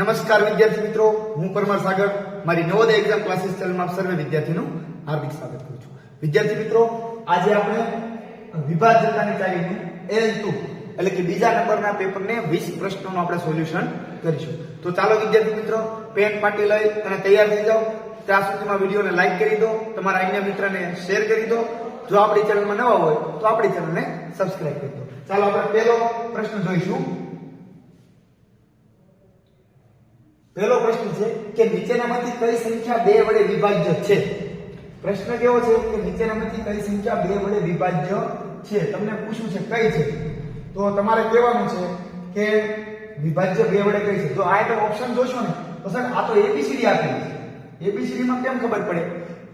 નમસ્કાર વિદ્યાર્થી મિત્રો, હું પરમાર સાગર મારી નવોદય એક્ઝામ ક્લાસીસ ચેનલમાં સર્વે વિદ્યાર્થીનું હાર્દિક સ્વાગત કરું છું. વિદ્યાર્થી મિત્રો, આજે આપણે વિભાજ્યતાની ચાવીનું L2 એટલે કે બીજા નંબરના પેપરને 20 પ્રશ્નોનું આપણે સોલ્યુશન કરીશું. તો ચાલો વિદ્યાર્થી મિત્રો, પેન પાટી લઈ અને તૈયાર થઈ જાઓ. ત્યાં સુધીમાં વિડીયોને લાઈક કરી દો, તમારા અન્ય મિત્રને શેર કરી દો. જો આપણી ચેનલમાં નવા હોય તો આપણી ચેનલને સબસ્ક્રાઇબ કરી દો. ચાલો આપણે પહેલો પ્રશ્ન જોઈશું. પહેલો પ્રશ્ન છે કે નીચેનામાંથી કઈ સંખ્યા 2 વડે વિભાજ્ય છે? પ્રશ્ન કેવો છે કે નીચેનામાંથી કઈ સંખ્યા 2 વડે વિભાજ્ય છે? તમને પૂછ્યું છે કઈ છે, તો તમારે કહેવાનું છે કે વિભાજ્ય 2 વડે કઈ છે. જો આ એક ઓપ્શન જોશો ને તો સર આ તો ABCD આપેલી છે. ABCD માં કેમ ખબર પડે?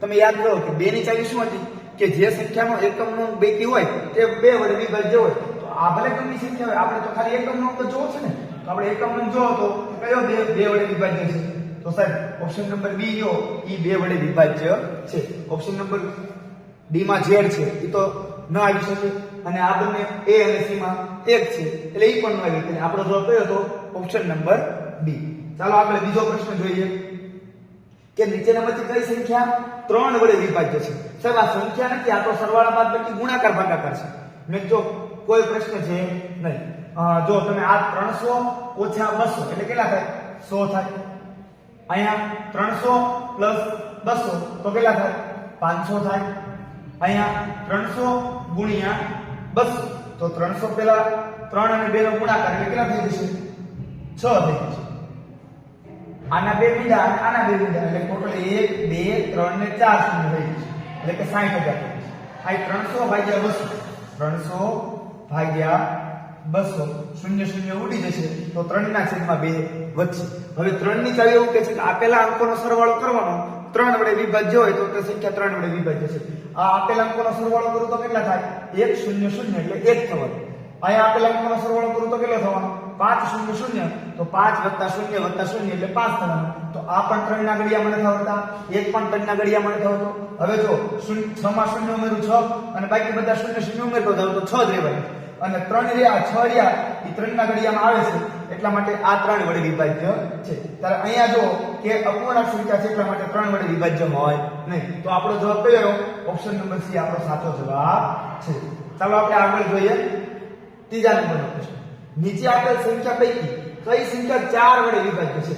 તમે યાદ કરો કે 2 ની ચાવી શું હતી કે જે સંખ્યાનો એકમનો બેકી હોય તે 2 વડે વિભાજ્ય હોય. તો આ ભલે ગમે સંખ્યા હોય, આપણે તો ખાલી એકમનો તો જોવો છે ને, તો આપણે એકમનો જોવો તો કયો 2 વડે વિભાજ્ય છે? તો સર ઓપ્શન નંબર B યો ઈ 2 વડે વિભાજ્ય છે. ઓપ્શન નંબર D માં Z છે એ તો ન આવી શકે, અને આ બંને A અને C માં 1 છે એટલે ઈ પણ ન આવી શકે. આપણો જવાબ કયો હતો? Option number B. ચાલો આપણે બીજો પ્રશ્ન જોઈએ કે નીચેનામાંથી કઈ સંખ્યા 3 વડે વિભાજ્ય છે? સાહેબ આ સંખ્યા નથી, આ તો સરવાળા બાદબાકી ગુણાકાર ભાગાકાર છે. મેં જો કોઈ પ્રશ્ન છે નહીં. જો તમે આ 300 ઓછા 200 એટલે કેટલા થાય? 100 થાય. અહીંયા 300 પ્લસ 200 તો કેટલા થાય? 500 થાય. અહીંયા 300 ગુણ્યા 200 તો 300 પેલા 3 અને 2 નો ગુણાકાર એટલે કેટલા થઈ જશે? 6 થઈ જશે. આના 2 મીંડા અને આના 2 મીંડા એટલે ટોટલ 1 2 3 ને 4 શૂન્ય થઈ જશે એટલે કે 60000 થઈ જશે. આ 300 ભાગ્યા 200 300 ભાગ્યા 200 શૂન્ય શૂન્ય ઉડી જશે તો 3 ના છેદમાં 2 વધશે. હવે 3 ની ચાવી એવું કહે છે કે આપેલા અંકોનો સરવાળો કરવાનો 3 વડે વિભાજ્ય હોય તો તે સંખ્યા 3 વડે વિભાજ્ય છે. આ આપેલા અંકોનો સરવાળો કરું તો કેટલા થાય? 1 0 0 એટલે 1 થવાનું. અહીંયા આપેલા અંકોનો સરવાળો કરું તો કેટલો થવાનો? 5 0 0 તો 5 + 0 + 0 એટલે 5 થવાનું. તો આ પણ 3 ના ઘડિયામાં નથી આવતા, 1 પણ 3 ના ઘડિયામાં નથી આવતો. હવે જો 6 માં 0 ઉમેરું 6 અને બાકી બધા 0 0 ઉમેરતો જાવ તો 6 જ રહેવાય. અને 3 રહ્યા 6 રહ્યા એ 3 ના ઘડિયામાં આવે છે એટલા માટે આ 3 વડે વિભાજ્ય છે. ત્યારે અહીંયા જો કે અપૂર્ણાંક સંખ્યા છે એટલા માટે 3 વડે વિભાજ્ય હોય નહીં. તો આપણો જવાબ કયો? ઓપ્શન નંબર C આપણો સાચો જવાબ છે. ચાલો આપણે આગળ જોઈએ ત્રીજા નંબરનો પ્રશ્ન. નીચે આપેલ સંખ્યા પૈકી કઈ સંખ્યા 4 વડે વિભાજ્ય છે?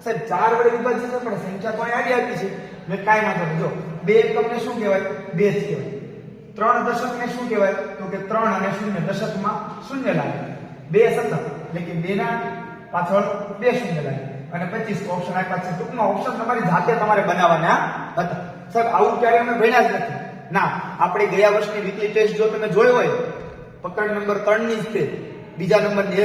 સાહેબ 4 વડે વિભાજ્ય છે પણ સંખ્યા તો અહીં આવી છે. મેં કાઈ વાંધો નહીં. જો 2 એકમને શું કહેવાય? 2 જ કહેવાય. 3 દશકને શું કહેવાય? તો કે 3 અને 0 દશકમાં 0 લાગે. 2 શતક એટલે કે 2 ના પાછળ 2 શૂન્ય લાગે અને 25 ઓપ્શન આપ્યા છે. ટૂંકમાં ઓપ્શન તમારી જાતે તમારે બનાવવાના હતા. સાહેબ આવું ક્યારે અમે ભણ્યા જ નથી ના. આપણે ગયા વર્ષની વીકલી ટેસ્ટ જો તમે જોઈ હોય, પકડ નંબર 3 ની જ તે બીજા નંબરની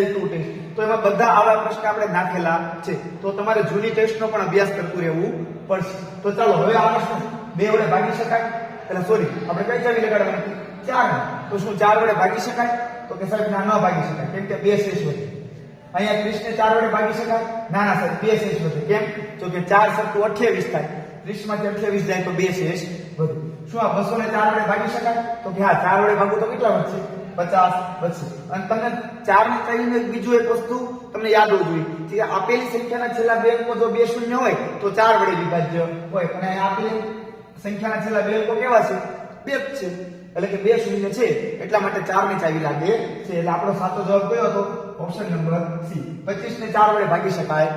L2 ટેસ્ટ, તો એમાં બધા આવા પ્રશ્ન આપણે નાખેલા છે. તો તમારે જૂની ટેસ્ટનો પણ અભ્યાસ કરતું રહેવું પડશે. તો ચાલો હવે આ પ્રશ્ન 2 વડે ભાગી શકાય? એટલે સોરી, આપણે કઈ ચાવી લગાડવાની? 4. તો શું 4 વડે ભાગી શકાય? તો કે સાહેબ ના, ન ભાગી શકાય. કેમ કે 2 શેષ વધે. અહીંયા 30 ને 4 વડે ભાગી શકાય? ના ના સાહેબ, 2 શેષ વધે. કેમ? તો કે 4 * 28 થાય. 30 માંથી 28 જાય તો 2 શેષ વધે. શું આ 200 ને 4 વડે ભાગી શકાય? તો કે હા, 4 વડે ભાગો તો કેટલા વધશે? 50 વધશે. અને તમને 4 ની ચાવીને બીજું એક વસ્તુ તમને યાદ હોવું જોઈએ કે આપેલી સંખ્યાના છેલ્લા 2 અંકો જો 2 શૂન્ય હોય તો 4 વડે વિભાજ્ય હોય, અને આપેલી સંખ્યાના છેલ્લા 2 અંકો કેવા છે? 2 છે એટલે કે 2 શૂન્ય છે એટલા માટે 4 ની ચાવી લાગે છે. એટલે આપણો સાચો જવાબ કયો હતો? Option number C. 25 ને 4 વડે ભાગી શકાય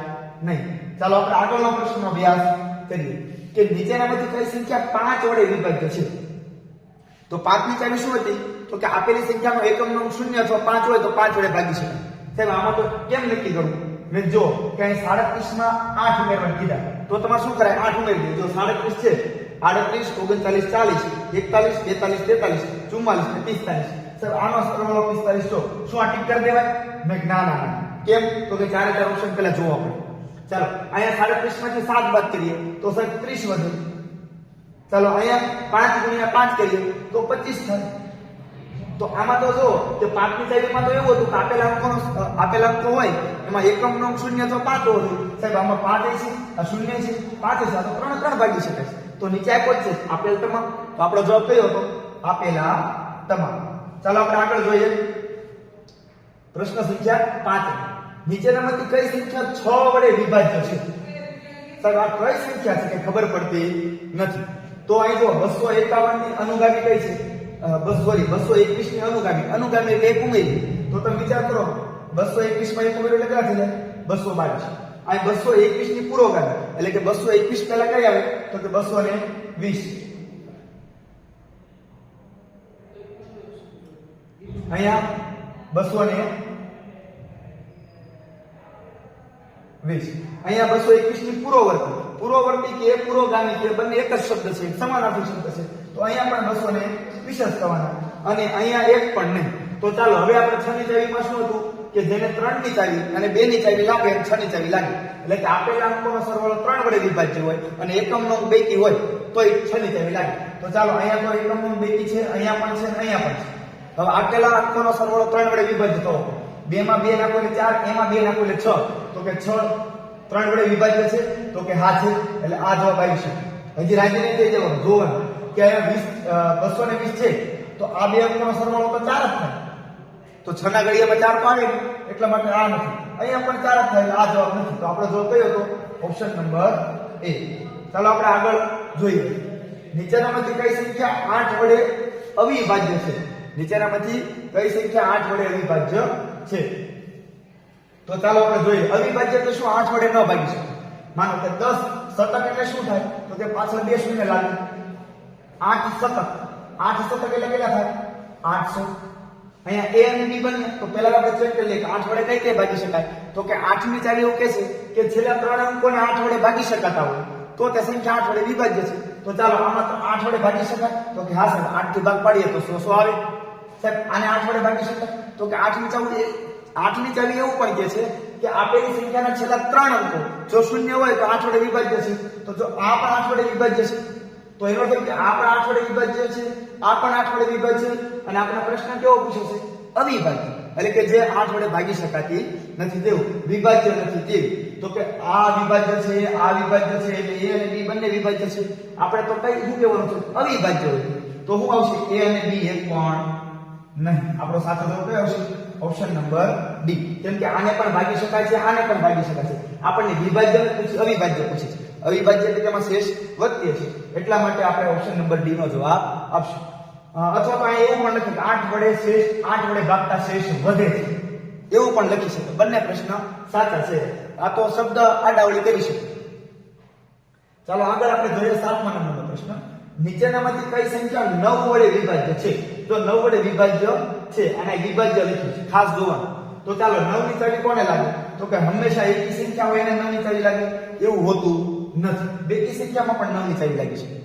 નહીં. ચાલો આપણે આગળનો પ્રશ્નનો અભ્યાસ કરીએ કે નીચેનામાંથી કઈ સંખ્યા 5 વડે વિભાજ્ય છે? તો 5 ની ચાવી શું હતી? તો કે આપેલી સંખ્યાનો એકમનો અંક 0 અથવા 5 હોય તો 5 વડે ભાગી શકાય. સાહેબ આમાં તો કેમ નક્કી કરવું? મેં જો કે અહીં 37 માં 8 ઉમેરવાનું કીધા તો તમારે શું કરાય? 8 ઉમેરી દો. જો 37 છે 38 39 40 41 42 43 44 44 ને 45. સાહેબ આનો સરવાળો 45 તો શું આ ટીક કરી દેવાય? મેં ના ના ના. કેમ? તો કે 4 ઓપ્શન પહેલા જોવા પડે. ચાલો અહીંયા 37 માંથી 7 બાદ કરીએ તો સાહેબ 30 વધે. ચાલો અહીંયા 5 ગુણ્યા 5 કરીએ તો 25 થાય. તો આમાં તો જો કે 5 ની ચાવીમાં તો એવું હતું કે આપેલા અંકો હોય એમાં એકમનો અંક 0 અથવા 5 હોય. સાહેબ આમાં 5 છે, આ 0 છે, 5 છે, તો 3 ભાગી શકાય. તો નીચે આપ્યો છે આપેલ તમામ. તો આપણો જવાબ કયો હતો? આપેલા તમામ. ચાલો આપણે આગળ જોઈએ પ્રશ્ન સંખ્યા 5. નીચેનામાંથી કઈ સંખ્યા 6 વડે વિભાજ્ય છે? સાહેબ આ કઈ સંખ્યા છે કે ખબર પડતી નથી. તો અહીં જો 251 ની અનુગામી કઈ છે? 221 ની અનુગામી એટલે એક ઉમેરી. તો તમે વિચાર કરો 221 માં એક ઉમેરો એટલે કેટલા થઈ જાય? 222. આ 221 ની પુરોગામી એટલે કે 221 પહેલા કઈ આવે? તો કે 220. અહીંયા 220. અહીંયા 221 ની પૂર્વવર્તી કે પુરોગામી કે બંને એક જ શબ્દ છે, સમાનાર્થી શબ્દ છે. તો અહીંયા પણ 220 જ થવાના અને અહીંયા એક પણ નહીં. તો ચાલો હવે આપણે 6 ની ચાવીમાં શું હતું કે જેને 3 ની ચાવી અને 2 ની ચાવી લાગે અને 6 ની ચાવી લાગે એટલે કે આપેલા અંકોનો સરવાળો 3 વડે વિભાજ્ય હોય અને એકમનો અંક બેકી હોય તો એ 6 ની ચાવી લાગે. તો ચાલો અહીંયા તો એકમનો અંક બેકી છે, અહીંયા પણ છે અને અહીંયા પણ છે. હવે આપેલા અંકોનો સરવાળો 3 વડે વિભાજ્ય થવો. 2 માં 2 નાખો એટલે 4, એમાં 2 નાખો એટલે 6. તો કે 6 3 વડે વિભાજ્ય છે? તો કે હા છે. એટલે આ જવાબ આવી શકે. હજી રાજી નહીં થઈ જવાનું, જોવાનું કે અહીંયા 220 છે તો આ બે અંકોનો સરવાળો તો 4 જ થાય. તો 6 ના ઘડિયામાં 4 તો આવે એટલા માટે આ નથી. અહીંયા પણ 4 જ થાય એટલે આ જવાબ નથી. તો આપણો જવાબ કયો હતો? ઓપ્શન નંબર એ. ચાલો આપણે આગળ જોઈએ. નીચેનામાંથી કઈ સંખ્યા 8 વડે અવિભાજ્ય છે? નીચેનામાંથી કઈ સંખ્યા 8 વડે અવિભાજ્ય છે? તો ચાલો આપણે જોઈએ. અવિભાજ્ય તો શું 8 વડે ન ભાગી શકે? માનો કે 10 શતક એટલે શું થાય? તો કે પાછળ 2 શૂન્ય લાગે. 8 શતક એટલે કેટલા થાય? 800. અહીંયા a અને b બને તો પહેલા આપણે ચેક કરી લઈએ કે 8 વડે કઈ કઈ ભાગી શકાય? તો કે 8 ની ચાવી એવું કહે છે કે છેલ્લા 3 અંકોને 8 વડે ભાગી શકાતા હોય તો તે સંખ્યા 8 વડે વિભાજ્ય છે. તો ચાલો આમાં તો 8 વડે ભાગી શકાય? તો કે હા સાહેબ 8 થી ભાગ પાડીએ તો 100 આવે. સાહેબ આને 8 વડે ભાગી શકાય? તો કે 8 ની ચાવી એવું પણ કહે છે કે આપેલી સંખ્યાના છેલ્લા 3 અંકો જો શૂન્ય હોય તો 8 વડે વિભાજ્ય છે. તો જો આ પણ 8 વડે વિભાજ્ય છે તો એનો મતલબ કે આ પણ 8 વડે વિભાજ્ય છે, આ પણ 8 વડે વિભાજ્ય અને આપણો પ્રશ્ન કેવો પૂછ્યો છે? અવિભાજ્ય. એટલે કે જે 8 વડે ભાગી શકાતી નથી તેવું, વિભાજ્ય નથી તેવું. તો કે આ વિભાજ્ય છે, આ વિભાજ્ય છે એટલે a અને b બંને વિભાજ્ય છે. આપણે તો કઈ શું કહેવાનું છે? અવિભાજ્ય હોય. તો શું આવશે? a અને b એક પણ નહીં. આપણો સાચો જવાબ કયો આવશે? Option number D. કેમ કે આને પણ ભાગી શકાય છે, આને પણ ભાગી શકાય છે. આપણને વિભાજ્ય પૂછે, અવિભાજ્ય પૂછે છે. અવિભાજ્ય એટલે તેમાં શેષ વધે છે એટલા માટે આપણે ઓપ્શન નંબર ડી નો જવાબ આપશું. અથવા તો અહીં એવું પણ લખી કે 8 વડે ભાગતા શેષ વધે છે એવું પણ લખી શકે. બંને પ્રશ્ન સાચા છે. આ તો શબ્દ આડાવડી કરી શકે. ચાલો આગળ આપણે જોઈએ 7મા નંબરનો પ્રશ્ન. નીચેનામાંથી કઈ સંખ્યા 9 વડે વિભાજ્ય છે? જો 9 વડે વિભાજ્ય છે અને વિભાજ્ય લખ્યું છે, ખાસ જોવાનું. તો ચાલો 9 ની ચાવી કોને લાગે? તો કે હંમેશા એકી સંખ્યા હોય એને 9 ની ચાવી લાગે એવું હોતું નથી. બેકી સંખ્યામાં પણ 9 ની ચાવી લાગી શકે.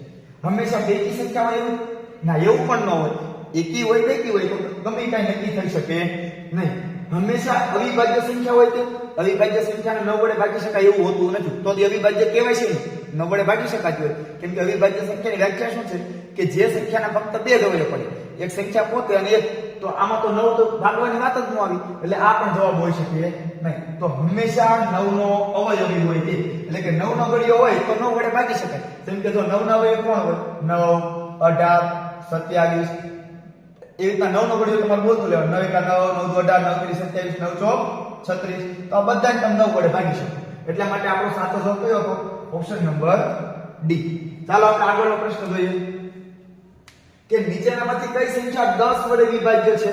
હંમેશા બેકી સંખ્યામાં એવું પણ ન હોય. એકી હોય બેકી હોય તો ગમે કાંઈ નક્કી થઈ શકે નહીં. હંમેશા અવિભાજ્ય સંખ્યા હોય તે અવિભાજ્ય સંખ્યાને 9 વડે ભાગી શકાય એવું હોતું નથી. તો તે અવિભાજ્ય કહેવાય છે ને, 9 વડે ભાગી શકાતી હોય. કેમ કે અવિભાજ્ય સંખ્યાની વ્યાખ્યા શું છે કે જે સંખ્યાના ફક્ત 2 જ અવયવ પડે, એક સંખ્યા પોતે અને એક. તો આમાં તો 9 તો ભાગવાની વાત જ ન આવી એટલે આ પણ જવાબ હોઈ શકે નહીં. તો હંમેશા 9 નો અવયવી હોય તે એટલે કે 9 નો ઘડિયો હોય તો 9 વડે ભાગી શકાય. જેમ કે જો 9 ના અવયવ કોણ હોય? 9, 18, 27 એ રીતના 9 નો ઘડિયો તમારે બોલતું લેવાનું. 9 એકા 9, 9 દુ 18, 9 ત્રી 27, 9 ચોક 36. તો આ બધા તમે 9 વડે ભાગી શકો. એટલા માટે આપણો સાચો જવાબ કયો હતો? Option number D. ચાલો આપણે આગળનો પ્રશ્ન જોઈએ કે નીચેનામાંથી કઈ સંખ્યા 10 વડે વિભાજ્ય છે?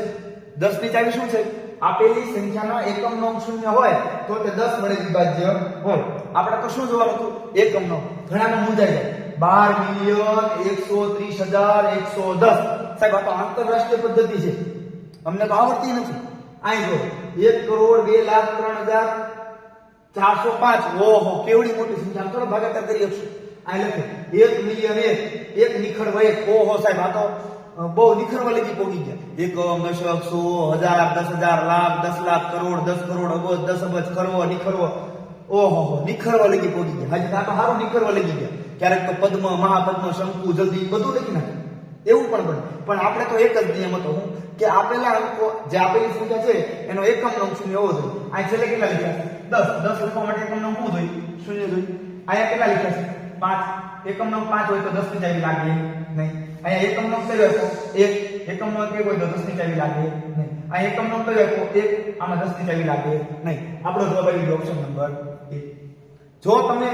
10 ની ચાવી શું છે? આપેલી સંખ્યાનો એકમનો અંક શૂન્ય હોય તો તે 10 વડે વિભાજ્ય હોય. આપણે તો શું જોવાનું હતું? એકમનો. ઘણામાં મૂંઝાઈ જાય. 12,130,110. સાહેબ આ તો આંતરરાષ્ટ્રીય પદ્ધતિ છે, અમને તો આવડતી નથી. અહીં જો 1,02,03,405. ઓહો કેવડી મોટી સંખ્યા. થોડો ભાગાકાર કરી શકશું. આ લખે 1,000,001 એક નિખરવા 1. ઓહો સાહેબ આ તો બહુ નિખરવા લગી પહોંચી ગયા. એકમ, દશક, 100, 1000, 10,000, લાખ, 10 લાખ, કરોડ, 10 કરોડ, અબજ, 10 અબજ, કરવો, નિખરવો. ઓહો નિખરવા લગી પહોંચી ગયા. હજી આ તો સારું નિખરવા લગી ગયા. ક્યારેક તો પદ્મ, મહાપદ્મ, શંકુ, જલ્દી બધું લખી નાખે એવું પણ બને. પણ આપણે તો એક જ નિયમ હતો હું કે આપેલા અંકો જે આપેલી સંખ્યા છે એનો એકમનો અંક શૂન્ય હોવો જોઈએ. આ છેલ્લે કેટલા લખ્યા? 10. 10 લખવા માટે એકમનો અંક શું જોઈએ? શૂન્ય જોઈએ. અહીંયા કેટલા લખ્યા છે? 5. એકમનો અંક 5 હોય તો 10 ની ચાવી લાગે નહીં. અહીંયા એકમનો અંક કયો હતો? 1. એકમનો અંક 1 હોય તો 10 ની ચાવી લાગે નહીં. આ એકમનો અંક કયો આપ્યો 1, આમાં 10 ની ચાવી લાગે નહીં. આપણો જવાબ આવી ગયો ઓપ્શન નંબર 1. જો તમે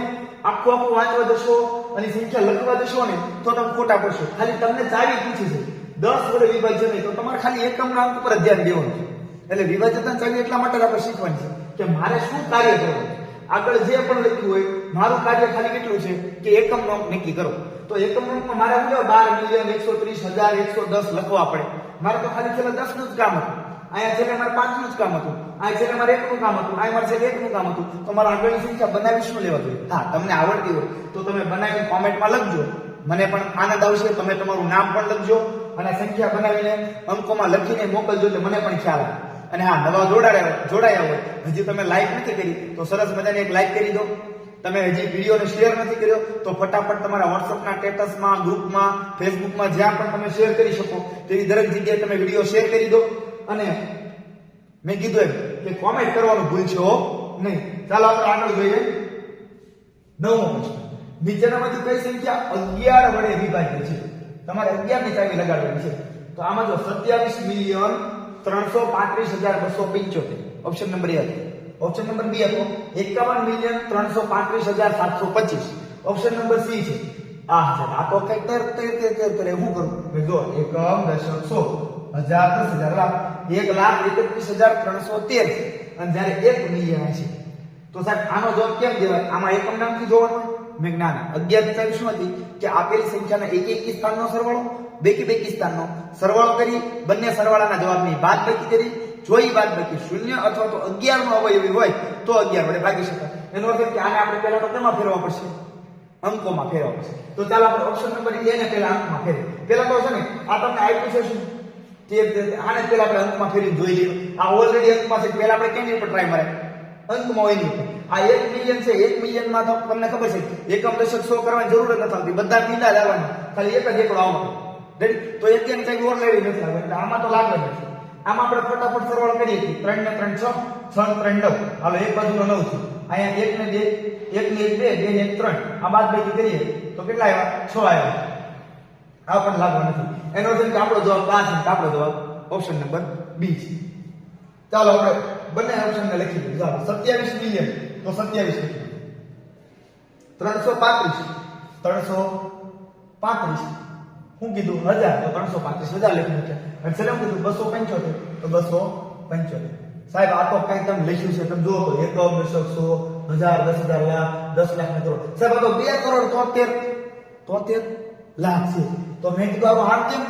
આખું વાંચવા જશો અને સંખ્યા લખવા જશો ને તો તમે ખોટા પડશો. ખાલી તમને ચાવી પૂછી છે 10 વડે વિભાજ્ય નહીં, તો તમારે ખાલી એકમના અંક પર ધ્યાન દેવાનું છે. એટલે વિભાજ્યતાની ચાવી એટલા માટે આપણે શીખવાની છે કે મારે શું કાર્ય કરવું. આગળ જે પણ લખ્યું હોય મારું કાર્ય ખાલી કેટલું છે કે એકમનો અંક નક્કી કરો. તો એકમનો અંકમાં મારે શું 12,130,110 લખવા પડે. મારે તો ખાલી છેલ્લે 10 નું જ કામ હતું. અહીંયા છેલ્લે મારે 5 નું જ કામ હતું. અહીંયા છેલ્લે મારે 1 નું કામ હતું. અહીંયા મારે છેલ્લે 1 નું કામ હતું. તો મારે આગળની સંખ્યા બનાવી શું લેવા જોઈએ? હા, તમને આવડતી હોય તો તમે બનાવીને કોમેન્ટમાં લખજો. મને પણ આનંદ આવશે. તમે તમારું નામ પણ લખજો અને સંખ્યા બનાવીને અંકોમાં લખીને મોકલજો એટલે મને પણ ખ્યાલ આવે. અને હા, નવા જોડાયા હોય હજી તમે લાઈક નથી કરી તો સરસ મજાની એક લાઈક કરી દો. તમે હજી વિડીયોને શેર નથી કર્યો તો ફટાફટ તમારા વોટ્સઅપના સ્ટેટસમાં, ગ્રુપમાં, ફેસબુકમાં જ્યાં પણ તમે શેર કરી શકો તેવી દરેક જગ્યાએ તમે વિડીયો શેર કરી દો. અને મેં કીધું એમ કે કોમેન્ટ કરવાનું ભૂલશો નહીં. ચાલો આપણે આગળ જોઈએ. 9મો પ્રશ્ન. નીચેનામાંથી કઈ સંખ્યા 11 વડે વિભાજ્ય છે? તમારે 11 ની ચાવી લગાડવાની છે. તો આમાં જો 27,335,275 ઓપ્શન નંબર 1 હતો. ઓપ્શન નંબર 2 હતો 51,335,725. ઓપ્શન નંબર C છે આ તો કઈ તર હું કરું જો એકમ દશક 100 હજાર 10,000 લાખ 1,31,313 અને જ્યારે 1 મિલિયન છે તો સાહેબ આનો જવાબ કેમ દેવાય? આમાં એકમ નામથી જોવાનું. મેં ના 11 ચાવી શું હતી કે આપેલી સંખ્યાના એકી સ્થાનનો સરવાળો બેકી સ્થાનનો સરવાળો કરી બંને સરવાળાના જવાબની બાદબાકી કરી. જો ઈ બાદબાકી 0 અથવા તો 11 નો અવયવી હોય તો 11 વડે ભાગી શકાય. એનો અર્થ કે આને આપણે પહેલા તો કેમાં ફેરવવા પડશે? અંકોમાં ફેરવવા પડશે. તો ચાલો આપણે ઓપ્શન નંબર A ને પહેલા અંકમાં ફેરવીએ. પહેલા તો છે ને આ તમને આપ્યું છે શું તે આને પહેલા આપણે અંકમાં ફેરવીને જોઈ લઈએ. આ ઓલરેડી અંકમાં છે. પહેલા આપણે કેની ઉપર ટ્રાય મારે? અંકમાં હોય નહીં. આ 1 મિલિયન છે. 1 મિલિયન માં તો તમને ખબર છે એકમ દશક 100 કરવાની જરૂર જ નથી આવતી. બધા મીંડા જ આવવાના. ખાલી એક જ એકડો આવવાનો. રેડી? તો 1 ની ચાવી ઓલરેડી નથી લાગવાની. એટલે આમાં તો લાગે નથી. આમાં આપણે ફટાફટ સરવાળો કરીએ છીએ. 3 ને 3 6 6 ને 3 9. હાલો એક બાજુનો 9 છે. અહીંયા 1 ને 2 1 ને 1 2 2 ને 1 3. આ બાદબાકી કરીએ તો કેટલા આવ્યા? 6 આવ્યા. આ પણ લાગવા નથી. એનો અર્થ કે આપણો જવાબ 5 છે. આપણો જવાબ ઓપ્શન નંબર B છે. ચાલો આપણે બંને ઓપ્શનને લખી દઈએ. ચાલો 27 મિલિયન તો 27 લખીએ. 335 હું કીધું 1000 તો 335,000 લખી નાખ્યા. અને છેલ્લે હું કીધું 275 તો 275. સાહેબ આ તો કઈ તમે લખ્યું છે તમે જુઓ તો એકમ દશક 100 1000 10,000 લાખ 10 લાખ ને કરોડ. સાહેબ આ તો 2,73 લાખ છે. તો મેં કીધું આનો આમ કેમ?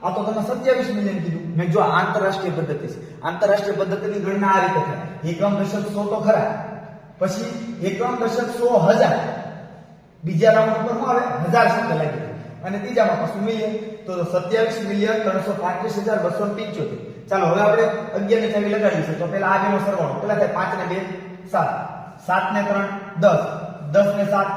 આ તો તમે 27 મિલિયન કીધું. મેં જો આંતરરાષ્ટ્રીય પદ્ધતિ છે. આંતરરાષ્ટ્રીય પદ્ધતિની ગણના આ રીતે થાય. એકમ દશક 100 તો ખરા, પછી એકમ દશક 100,000, બીજા રાઉન્ડ પર શું આવે? 1000 શબ્દ લાગી અને ત્રીજામાં પાછું મિલિયન. તો 27,335,275. ચાલો હવે આપણે 11 ની ચાવી લગાડી છે. તો પહેલા આ બેનો સરવાળો પેલા થાય 5 ને 2 7 7 ને 3 10 10 ને 7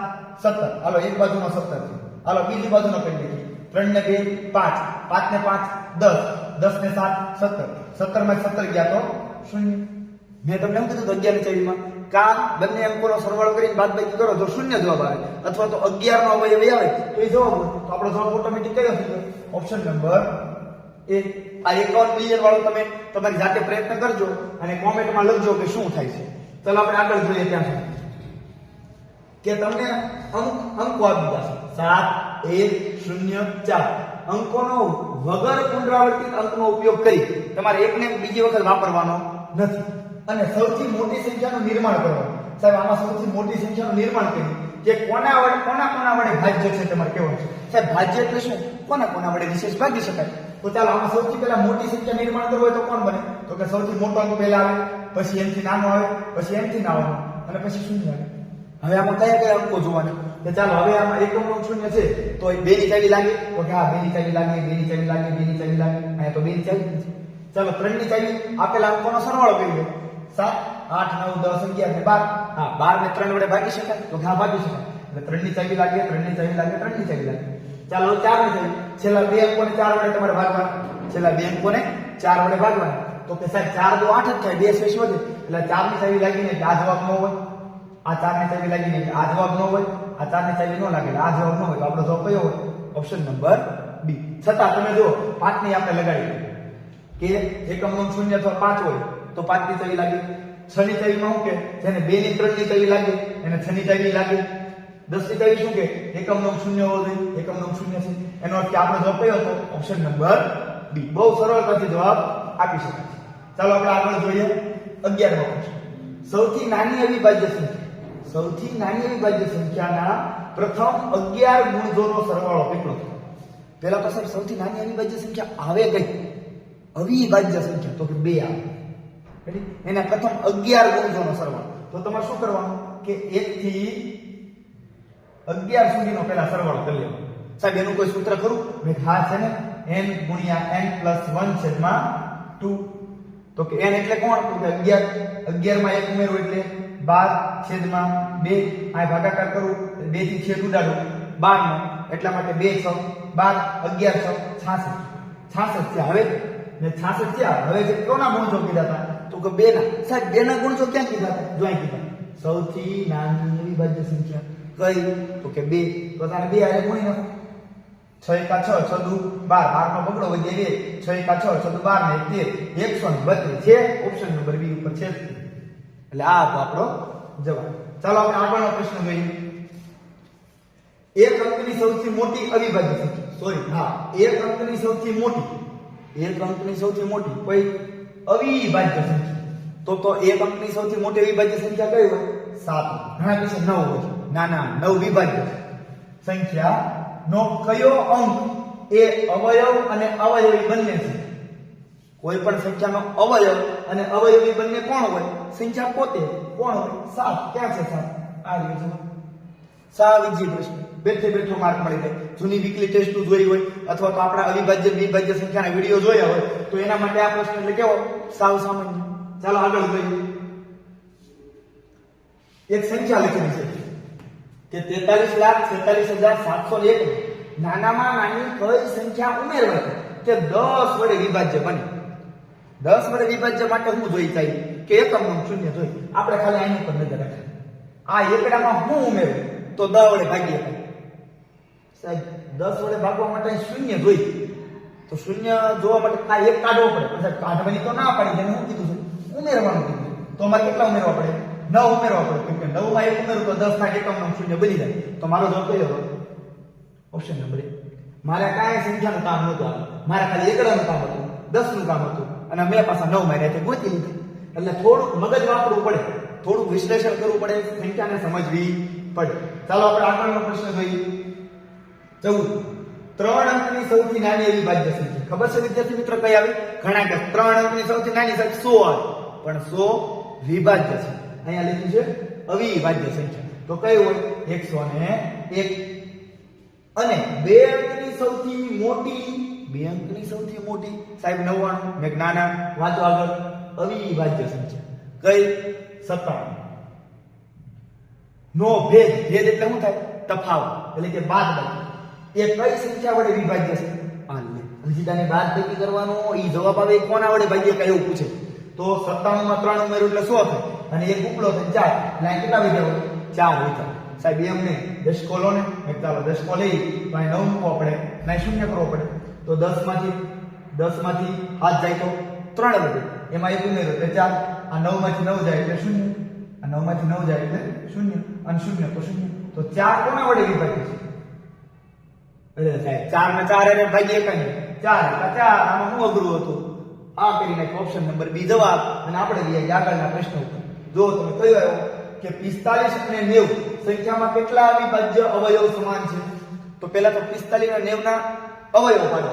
17. હાલો એક બાજુનો 17 છે. હાલો બીજી બાજુનો કરી દઈએ. 3 ને 2 5 5 ને 5 10 10 ને 7 17 17 માં 17 ગયા તો 0. મેં તમને એમ કીધું 11 ની ચાવીમાં કા બંને અંકોનો સરવાળો કરીને બાદબાકી કરો તો 0 જવાબ આવે, અથવા તો 11 નો અવયવી આવે તો એ જવાબ હોય. તો આપણો જવાબ ઓટોમેટિક કયો થઈ ગયો? Option number A. આ 51 મિલિયન વાળો તમે તમારી જાતે પ્રયત્ન કરજો અને કોમેન્ટમાં લખજો કે શું થાય છે. ચાલો આપણે આગળ જોઈએ. ત્યાં કે તમને અંકો આપી દીધા છે 7 1 0 4. અંકોનો વગર પુનરાવર્તિત અંકનો ઉપયોગ કરી તમારે એકને બીજી વખત વાપરવાનો નથી અને સૌથી મોટી સંખ્યાનું નિર્માણ કરવાનું. સાહેબ આમાં સૌથી મોટી સંખ્યાનું નિર્માણ કર્યું કે કોના વડે ભાજ્ય છે તમારે કહેવાનું છે. સાહેબ ભાજ્ય એટલે શું? કોના વડે વિશેષ ભાગી શકાય. તો ચાલો આમાં સૌથી પહેલા મોટી સંખ્યા નિર્માણ કરવું હોય તો કોણ બને? તો કે સૌથી મોટો અંક પહેલા આવે, પછી એમથી નાનો આવે, પછી એમથી નાનો અને પછી શૂન્ય આવે. હવે આમાં કયા અંકો જોવાના? તો ચાલો હવે આમાં એકમનો શૂન્ય છે તો 2 ની ચાવી લાગે તો કે હા 2 ની ચાવી લાગે, 2 ની ચાવી લાગે, 2 ની ચાવી લાગે. અહીંયા તો 2 ની ચાવી નથી. ચાલો 3 ની ચાવી આપેલા અંકોનો સરવાળો કરીએ. 7 8 9 10 11 ને 12. હા 12 ને 3 વડે ભાગી શકાય તો હા ભાગી શકાય. એટલે 3 ની ચાવી લાગે, 3 ની ચાવી લાગે, 3 ની ચાવી લાગે. ચાલો 4 ની ચાવી. છેલ્લા 2 અંકોને 4 વડે તમારે ભાગવાના. છેલ્લા 2 અંકોને 4 વડે ભાગવાના. તો કે સાહેબ 4 2 8 જ થાય, 2 શેષ વધે. એટલે 4 ની ચાવી લાગીને એટલે આ જવાબ ન હોય. આ 4 ની ચાવી લાગીને એટલે આ જવાબ ન હોય. આ 4 ની ચાવી ન લાગે એટલે આ જવાબ ન હોય. તો આપણો જવાબ કયો હોય? Option number B. છતાં તમે જો 5 ની આપણે લગાડી કે એકમનો શૂન્ય અથવા 5 હોય તો 5 ની ચાવી લાગે. 6 ની ચાવીમાં શું કે જેને 2 ની 3 ની ચાવી લાગે એને 6 ની ચાવી લાગે. 10 ની ચાવી શું કે એકમનો શૂન્ય હોવો જોઈએ, એકમનો શૂન્ય છે, એનો અર્થ કે આપણો જવાબ કયો હતો? Option number B. બહુ સરળતાથી જવાબ આપી શકાય છે. ચાલો આપણે આગળ જોઈએ 11મો પ્રશ્ન. સૌથી નાની અવિભાજ્ય સંખ્યા, સૌથી નાની અવિભાજ્ય સંખ્યાના પ્રથમ 11 ગુણજોનો સરવાળો કેટલો થાય? પહેલા તો સાહેબ સૌથી નાની અવિભાજ્ય સંખ્યા આવે કઈ? અવિભાજ્ય સંખ્યા તો કે 2 આવે. રેડી? એના પ્રથમ 11 ગુણજોનો સરવાળો. તો તમારે શું કરવાનું કે 1 થી 11 સુધીનો પહેલા સરવાળો કરી લેવાનો. સાહેબ એનું કોઈ સૂત્ર ખરું? મેં હા છે ને n ગુણ્યા n પ્લસ 1 છેદમાં 2. તો કે n એટલે કોણ? તો કે 11. 11 માં 1 ઉમેરો એટલે 12 છેદમાં 2. આ ભાગાકાર કરું 2 થી છેદ ઉડાડું 12 નો, એટલા માટે 2 6 12 11 6 66 છે. હવે ને 66 છે. હવે જે કોના ગુણજો કીધા હતા? તો કે 2 ના. સાહેબ 2 ના ગુણજો ક્યાં કીધા હતા? જો અહીં કીધા. સૌથી નાની અવિભાજ્ય સંખ્યા કઈ? તો કે 2. તો તારે 2 આરે ગુણી નાખો. 6 એકા 6 6 દુ 12 12 નો બગડો વધે 2. 6 એકા 6 6 દુ 12 ને 132 છે. ઓપ્શન નંબર બી ઉપર છે. એટલે આ તો આપણો જવાબ. ચાલો આપણે આગળનો પ્રશ્ન જોઈએ. એક અંકની સૌથી મોટી અવિભાજ્ય સંખ્યા, સોરી હા, એક અંકની સૌથી મોટી, એક અંકની સૌથી મોટી કોઈ અવિભાજ્ય સંખ્યા. તો એક અંકની સૌથી મોટી અવિભાજ્ય સંખ્યા કઈ હોય? 7. ઘણા કહે છે 9 હોય. ના ના, 9 વિભાજ્ય સંખ્યા નો કયો અંક એ અવયવ અને અવયવી બંને છે? કોઈ પણ સંખ્યાનો અવયવ અને અવયવી બંને કોણ હોય? સંખ્યા પોતે કોણ હોય? 7. ક્યાં છે 7? આ રીતે સાવ ઈઝી પ્રશ્ન, બેઠે બેઠો માર્ક મળી જાય. જૂની વીકલી ટેસ્ટ જોઈ હોય અથવા તો આપણા અવિભાજ્ય વિભાજ્ય સંખ્યાના વિડિયો જોયા હોય તો એના માટે આ પ્રશ્ન એટલે કેવો? સાવ સામાન્ય. ચાલો આગળ જોઈએ. એક સંખ્યા લખેલી છે કે 43,46,701 નાનામાં નાની કઈ સંખ્યા ઉમેરવાય કે 10 વડે વિભાજ્ય બને? 10 વડે વિભાજ્ય માટે હું જોઈ થાય કે એકમનો શૂન્ય જોઈ. આપણે ખાલી આની પર નજર રાખીએ. આ એકડામાં હું ઉમેરું તો 10 વડે ભાગીએ. સાહેબ 10 વડે ભાગવા માટે શૂન્ય જોઈ. તો શૂન્ય જોવા માટે આ એક કાઢવો પડે. સાહેબ કાઢવાની તો ના પાડી, જેને હું કીધું છે ઉમેરવાનું કીધું. તો અમારે કેટલા ઉમેરવા પડે? 9 ઉમેરવા પડે. કેમ કે 9 માં 1 ઉમેરું તો 10 ના એકમનો શૂન્ય બની જાય. તો મારો જવાબ કયો હતો? Option number A. મારે કાંઈ સંખ્યાનું કામ નહોતું આવે, મારે ખાલી એકડાનું કામ હતું, 10 નું કામ હતું અને મેં પાછા 9 માર્યા તે ગોતી લીધી. એટલે થોડુંક મગજ વાપરવું પડે, થોડુંક વિશ્લેષણ કરવું પડે, સંખ્યાને સમજવી પડે. ચાલો આપણે આગળનો પ્રશ્ન જોઈએ. 14 3 અંકની સૌથી નાની અવિભાજ્ય સંખ્યા. ખબર છે વિદ્યાર્થી મિત્રો કઈ આવી? ઘણા કે 3 અંકની સૌથી નાની સંખ્યા 100 આવે, પણ 100 વિભાજ્ય છે. અહીંયા લખ્યું છે અવિભાજ્ય સંખ્યા. તો કઈ હોય? 101. અને 2 અંકની સૌથી મોટી, 2 અંકની સૌથી મોટી સાહેબ 99. મેં નાના વાંચો આગળ. અવિભાજ્ય સંખ્યા કઈ? 57. નો ભેદ. ભેદ એટલે શું થાય? તફાવત, એટલે કે બાદબાકી. એ કઈ સંખ્યા વડે વિભાજ્ય છે? હજી તને બાદબાકી કરવાનો, ઈ જવાબ આવે કોના વડે ભાગ્ય કઈ એવું પૂછે તો 97 માં 3 ઉમેરું એટલે 100 થાય અને એક ઉપલો થાય 4. એટલે કેટલા વિધા? 4 વિધા. સાહેબ એમ નહીં, દશકો લો ને. ચાલો દશકો લઈ તો અહીં 9 મૂકવો પડે, અહીં શૂન્ય કરવો પડે. તો 10 માંથી 7 જાય તો 3 વધે, એમાં એક ઉમેરો એટલે 4. આ 9 માંથી 9 જાય એટલે 0, આ 9 માંથી 9 જાય એટલે 0 અને 0 તો 0. તો 4 કોના વડે વિભાજ્ય છે? એટલે સાહેબ 4 ને 4 એને ભાગીએ કઈ 4 આમાં શું અઘરું હતું? આ કરી નાખ્યું. ઓપ્શન નંબર બી જવાબ. અને આપણે લઈએ આગળના પ્રશ્ન ઉપર. જો તમે કયો આવ્યો કે 45 અને 90 સંખ્યામાં કેટલા અવિભાજ્ય અવયવ સમાન છે? તો પહેલા તો 45 અને 90 ના અવયવ પાડો.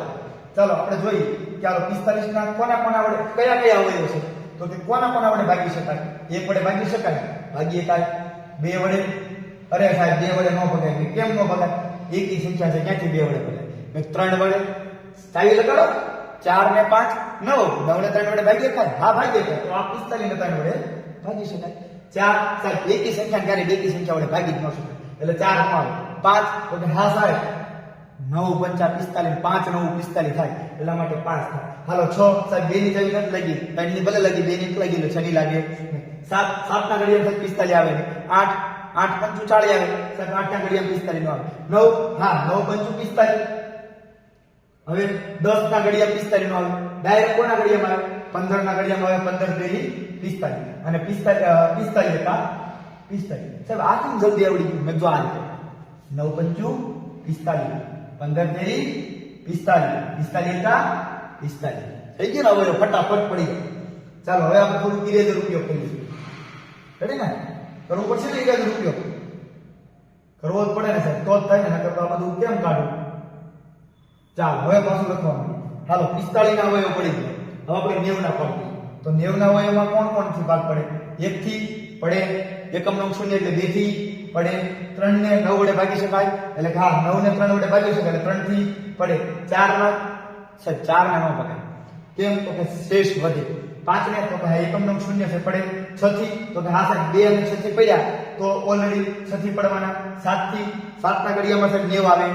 ચાલો આપણે જોઈએ કે આ 45 ના કોના વડે કયા અવયવ છે? તો કે કોના વડે ભાગી શકાય? 1 વડે ભાગી શકાય, ભાગી શકાય. 2 વડે? અરે સાહેબ 2 વડે ન ભગાય. કેમ ન ભગાય? એકી સંખ્યા છે, ક્યાંથી 2 વડે ભગાય? 3 વડે ચાવી લગાડો. 4 ને 5 9, 9 ને 3 વડે ભાગી શકાય. હા ભાગી શકાય. તો આ 45 ને 3 વડે ભાગી શકાય. 4 સાહેબ એકી સંખ્યા ક્યારે બેકી સંખ્યા વડે ભાગી જ ન શકાય. એટલે 4 નો આવે. 5 તો કે હા સાહેબ 9 5 45, 5 9 45 થાય, એટલા માટે 5 થાય. હાલો 6 સાહેબ 2 ની ચાવી નથી લાગી, 3 ની ભલે લાગી, 2 ની લાગી એટલે 6 ની લાગે. 7 ના ઘડિયામાં 45 આવે. 8 8 45 આવે. સાહેબ 8 ના ઘડિયામાં 45 નો આવે. 9 હા 9 5 45. હવે 10 ના ઘડિયા 45 નો આવે, ડાયરેક્ટ કોના ઘડિયામાં આવે? 15 ના ઘડિયામાં આવે. 15 તેરી 45 અને 45 એકા 45. સાહેબ આ કેમ જલ્દી આવડી ગયું? મેં જો આ રીતે 9 પંચું 45, 15 તેરી 45, 45 એકા 45 થઈ ગયું ને? હવે ફટાફટ પડી ગયો. ચાલો હવે આપણે થોડું ઇરેઝર ઉપયોગ કરીશું. રેડી ને? કરવું પડશે ને ઇરેઝર ઉપયોગ? કરવો જ પડે ને સાહેબ, તો જ થાય ને, નકર તો આ બધું કેમ કાઢવું? ચાલો હવે પાછું લખવાનું. હાલો 45 ના અવયવ પડી ગયા. હવે આપણે 90 ના પાડીએ. તો 90 ના અવયવમાં કોણ કોણ થી ભાગ પડે? 1 થી પડે, એકમ નો અંક શૂન્ય એટલે 2 થી પડે, 3 ને 9 વડે ભાગી શકાય એટલે કે હા 9 ને 3 વડે ભાગી શકાય એટલે 3 થી પડે, 4 ના સાહેબ 4 ના ન પકડાય. કેમ? તો કે શેષ વધે. 5 ને તો કે હા એકમ નો અંક શૂન્ય છે પડે, 6 થી તો કે હા સાહેબ 2 અને 6 થી પડ્યા તો ઓલરેડી 6 થી પડવાના, 7 થી 7 ના ઘડિયામાં સાહેબ 90 આવે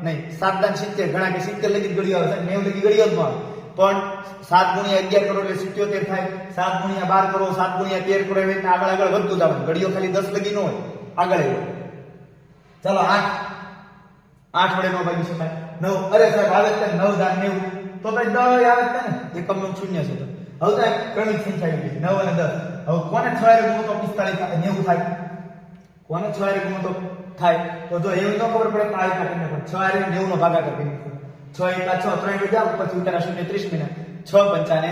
નહીં, 7 ના 70 ઘણા કે 70 લગી ઘડિયો આવે, 90 લગી ઘડિયો જ ન આવે. પણ 7 ગુણ્યા 11 કરો એટલે 77 થાય, 7 ગુણ્યા 12 કરો, 7 ગુણ્યા 13 કરો, એવી રીતના આગળ આગળ વધતું જવાનું. ઘડિયો ખાલી 10 લગી ન હોય, આગળ હોય. ચાલો 8 વડે નો ભાગી શકાય. 9 અરે સાહેબ આવે છે 9 દાન 90 તો ભાઈ 10 આવે છે ને, એકમ નો શૂન્ય છે. તો હવે સાહેબ ક્રમિક સંખ્યા આવી ગઈ 9 અને 10. હવે કોને 6 હારે ગુણો તો 45 90 થાય? કોને 6 હારે ગુણો તો થાય? તો જો એવું ન ખબર પડે તો આ રીતના કરીને પણ 6 હારે 90 નો ભાગાકાર કરી નાખો. 6 એકા 6 3 વડે જાવ પછી ઉતારા શૂન્ય 30 મિનિટ, 6 પંચાને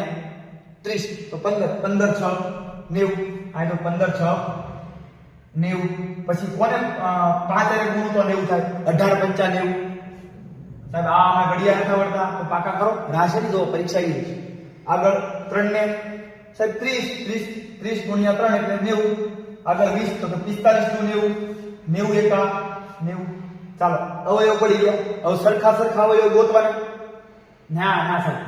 30 તો 15 15 6 90. આ તો 15 6 90. પછી કોને 5 હારે ગુણો તો 90 થાય? 18 પંચા 90. સાહેબ આમાં ઘડિયા નથી આવડતા તો પાકા કરો, રાશિ જો પરીક્ષા આવી છે. આગળ 3 ને સાહેબ 30 ગુણ્યા 3 એટલે 90. આગળ 20 તો 45 નું 90, 90 એકા 90. ચાલો અવયવ પડી ગયા. હવે સરખા અવયવ ગોતવાના. ના સાહેબ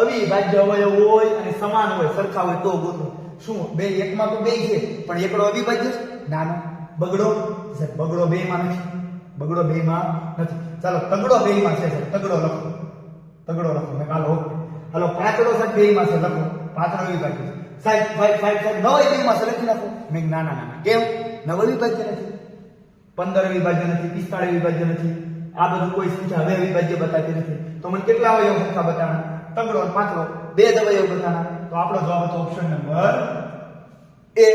અવિભાજ્ય અવયવ હોય અને સમાન હોય, સરખા હોય તો ગોતવું. શું બે એકમાં તો બે છે પણ એકડો અવિભાજ્ય છે? ના બગડો સાહેબ બગડો બે માં નથી, બગડો બે માં નથી. ચાલો તગડો બે માં છે સાહેબ, તગડો લખો મેં કાલો. હાલો પાંચડો સાહેબ બે માં છે, લખો પાંચડો અવિભાજ્ય છે. સાહેબ 9 બે માં છે, લખી નાખો. મેં ના કેમ? 9 અવિભાજ્ય નથી, 15 અવિભાજ્ય નથી, 45 અવિભાજ્ય નથી. આ બધું કોઈ સંખ્યા હવે અવિભાજ્ય બતાતી નથી. તો મને કેટલા અવયવ સંખ્યા બતાવવાના? તગડો અને પાંચડો બે જ અવયવ બતાવવાના. તો આપણો જવાબ હતો ઓપ્શન નંબર એ.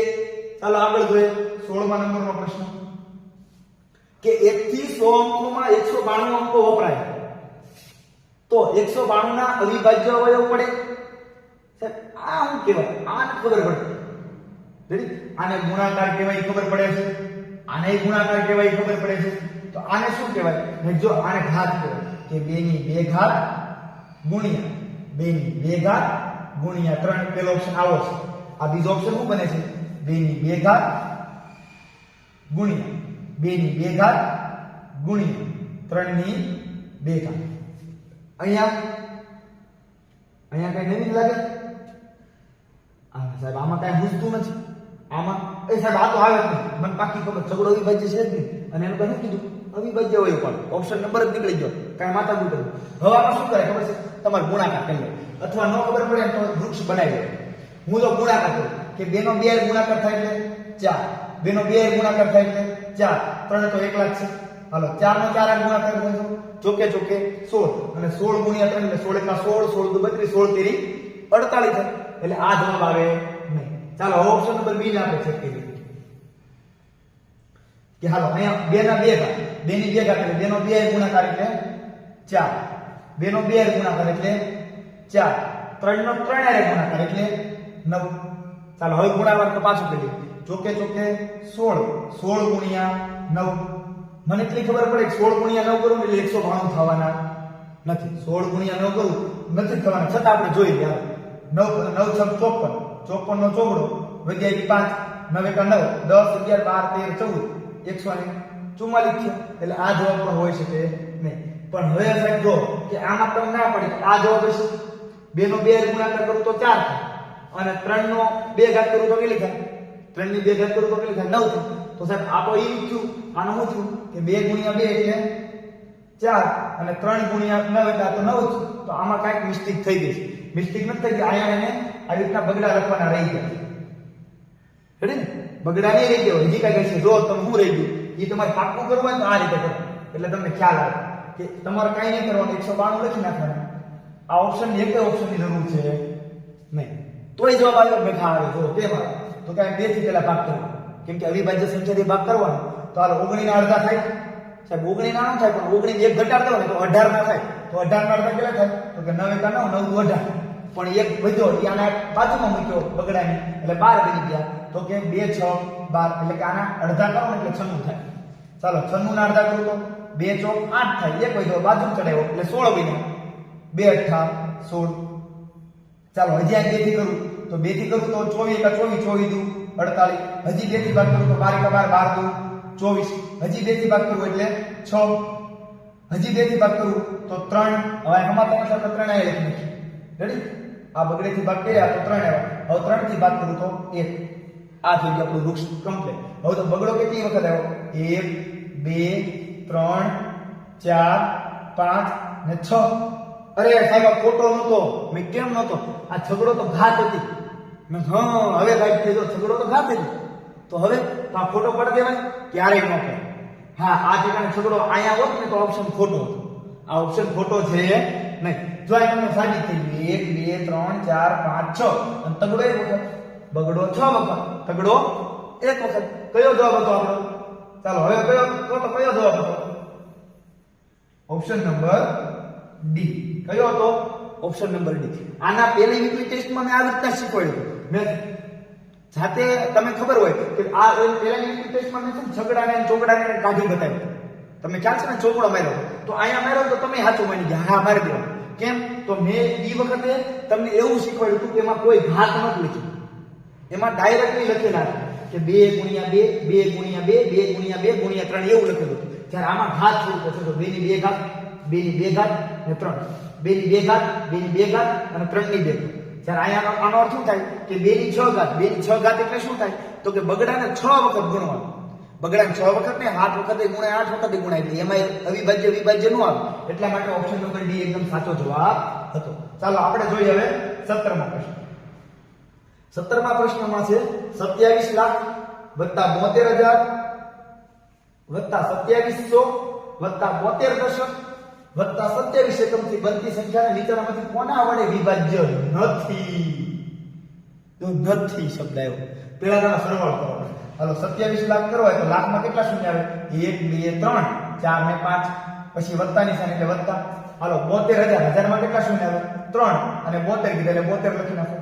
ચાલો આગળ જોઈએ 16મા નંબરનો પ્રશ્ન કે 1 થી 100 અંકોમાં 192 અંકો વપરાય તો 192 ના અવિભાજ્ય અવયવ પડે. સાહેબ આ શું કહેવાય? આને ખબર પડે. રેડી? આને ગુણાકાર કહેવાય ખબર પડે છે, આને ગુણાકાર કહેવાય ખબર પડે છે. તો આને શું કહેવાય? ને જો આને ઘાત કહેવાય કે 2 ની 2 ઘાત ગુણ્યા 2 ની 2 ઘાત ગુણ્યા 3. પેલો ઓપ્શન આવો છે. આ બીજો ઓપ્શન શું બને છે? 2 ની 2 ઘાત ગુણ્યા 2 ની 2 ઘાત ગુણ્યા 3 ની 2 ઘાત. અહીંયા કઈ નવીન લાગે? સાહેબ આમાં કઈ પૂછતું નથી. આમાં સાહેબ આ તો આવે જ નહીં, મને પાકી ખબર. ઝઘડો અવિભાજ્ય છે જ નહીં અને એનું કઈ કીધું અવિભાજ્ય હોય પણ ઓપ્શન નંબર જ નીકળી ગયો, કઈ માથા બુટ. હવે આમાં શું કરે ખબર છે? તમારે ગુણાકાર કરી લો, અથવા ન ખબર પડે તો વૃક્ષ બનાવી લો. હું તો ગુણાકાર કરું કે 2 નો 2 ગુણાકાર થાય એટલે 4, 2 નો 2 ગુણાકાર થાય એટલે 4, 3 તો 1 લાખ છે. હાલો 4 નો 4 ગુણાકાર કરજો, ચોકે 16 અને 16 ગુણ્યા 3 એટલે 16 એકા 16, 16 દુ 32, 16 તેરી 48 થાય. એટલે આ જવાબ આવે નહીં. ચાલો હવે ઓપ્શન નંબર બી ને આપણે ચેક કરીએ કે હાલો અહીંયા 2 ના 2 ઘાત, 2 ની 2 ઘાત એટલે 2 નો 2 ગુણાકાર એટલે 4, 2 નો 2 ગુણાકાર એટલે 4, 3 નો 3 હારે ગુણાકાર એટલે 9. ચાલો હવે ગુણાકાર તો પાછું કરીએ. ચોકે 16 ગુણ્યા 9. મને એટલી ખબર પડે કે 16 ગુણ્યા 9 કરું એટલે 192 થવાના નથી. 16 ગુણ્યા 9 કરું નથી થવાના, છતાં આપણે જોઈ યાર 9 9 6 54, 54 નો ચોગડો વધ્યા 5, 9 એકા 9, 10 11 12 13 14 144 છે. એટલે આ જવાબ પણ હોઈ શકે નહીં. પણ હવે સાહેબ જો કે આમાં તમને ના પડે આ જવાબ હશે. 2 નો 2 ગુણાકાર કરું તો 4 થાય અને 3 નો 2 ઘાત કરું તો કેટલી થાય? 3 ની 2 ઘાત કરું તો કેટલી થાય? 9 થાય. તો સાહેબ આ તો ઈ થયું. આનો શું થયું કે 2 ગુણ્યા 2 એટલે 4 અને 3 ગુણ્યા 9 એટલે આ તો 9 છે. તો આમાં કાંઈક મિસ્ટેક થઈ ગઈ છે. મિસ્ટેક નથી થઈ ગઈ, અહીંયા એને આ રીતના બગડા લખવાના રહી ગયા. રેડી ને? બગડા નહીં રહી ગયો, હજી કાંઈ કહેશે જો તમે શું રહી ગયું એ તમારે પાક્કું કરવું હોય તો આ રીતે કરો એટલે તમને ખ્યાલ આવે. કે તમારે કઈ નહીં કરવાનું 192 લખી નાખવાના આ ઓપ્શન એક ઓપ્શનની જરૂર છે નહીં તોય જવાબ આવ્યો મેં આવે જો કેમ આવે તો કે 2 થી પહેલા ભાગ કરવાનો કેમ કે અવિભાજ્ય સંખ્યાથી ભાગ કરવાનો તો હાલો 19 ના અડધા થાય સાહેબ 19 ના ન થાય પણ 19 ને 1 ઘટાડ દો ને તો 18 ના થાય તો 18 ના અડધા કેટલા થાય તો કે 9 એકા 9 9 18 પણ એક વધ્યો ત્યાંના બાજુમાં મૂક્યો બગડાની એટલે 12 બની ગયા તો કે 2 6 12 એટલે કે આના અડધા કરો ને એટલે 96 થાય ચાલો 96 ના અડધા કરું તો 2 ચોક 8 થાય એક વધ્યો બાજુ ચડાવ્યો એટલે 16 બન્યા 2 8 16 ચાલો હજી આ 2 થી કરું તો 2 થી કરું તો 24 એકા 24 24 દુ 48 હજી 2 થી ભાગ કરું તો 12 એકા 12 12 દુ 24 હજી 2 થી ભાગ કરું એટલે 6 હજી 2 થી ભાગ કરું તો 3 હવે આમાં તમે સર 3 આયા લખી નાખી રેડી આ બગડે થી ભાગ કર્યા તો 3 આવ્યા હવે 3 થી ભાગ કરું તો 1 આ થઈ ગયું આપણું વૃક્ષ કમ્પ્લીટ હવે તો બગડો કેટલી વખત આવ્યો 1 2 3 4 5 ને 6 અરે સાહેબ આ ખોટો નતો મેં કેમ નતો આ ઝઘડો તો ઘાત હતી મેં હવે ભાઈ કીધો ઝઘડો તો ઘાત હતી તો હવે આ ખોટો પડ દેવાય ક્યારેય ન કરે હા આ ઠેકાણે ઝઘડો અહીંયા હોત ને તો ઓપ્શન ખોટો હતો આ ઓપ્શન ખોટો છે નહીં જો આ તમને સાબિત થઈ ગયું 1 2 3 4 5 6 અને તગડો એક વખત બગડો 6 વખત તગડો એક વખત કયો જવાબ હતો આપણો ચાલો હવે કયો જવાબ હતો ઓપ્શન નંબર ડી કયો હતો ઓપ્શન નંબર ડી આના પહેલી વીકલી ટેસ્ટમાં મેં આ રીતના શીખવાડ્યું મેં જાતે તમે ખબર હોય કે આ પહેલા વીકલી ટેસ્ટમાં મેં ઝઘડાને ચોકડાને કાઢી બતાવ્યું તમે ખ્યાલ છે ને ચોકડો માર્યો તો અહીંયા માર્યો તો તમે સાચું માની ગયા હા મારી દેવા કેમ તો મેં એ વખતે તમને એવું શીખવાડ્યું હતું કે એમાં કોઈ ઘાત નહોતું લખ્યું એમાં ડાયરેક્ટલી લખેલા કે 2 × 2 2 × 2 2 × 2 × 3 એવું લખેલું ત્યારે આમાં ઘાત સ્વરૂપ છે તો 2 ની 2 ઘાત 2 ની 2 ઘાત અને 3 2 ની 2 ઘાત 2 ની 2 ઘાત અને 3 ની 2 ઘાત જ્યારે અહીંયા આનો અર્થ શું થાય કે 2 ની 6 ઘાત 2 ની 6 ઘાત એટલે શું થાય તો કે બગડાને 6 વખત ગુણવાનું બગડાને 6 વખત ને 7 વખતે ગુણ્યા 8 વખતે ગુણાય એટલે એમાં અવિભાજ્ય વિભાજ્ય ન આવે એટલા માટે ઓપ્શન નંબર ડી એકદમ સાચો જવાબ હતો ચાલો આપણે જોઈએ હવે 17મો પ્રશ્ન 17મા પ્રશ્નમાં છે 27 લાખ વત્તા 72000 વત્તા 2700 વત્તા 72 દશક વત્તા 27 એકમથી બનતી સંખ્યાને નીચેનામાંથી કોના વડે વિભાજ્ય નથી તો નથી શબ્દ આવ્યો પહેલા તેનો સરવાળો કરો હાલો 27 લાખ કરો હોય તો લાખમાં કેટલા શૂન્ય આવે 1 2 3 4 ને 5 પછી વત્તા નિશાન એટલે વત્તા હાલો 72000 હજારમાં કેટલા શૂન્ય આવે 3 અને 72 કીધા એટલે 72 લખી નાખો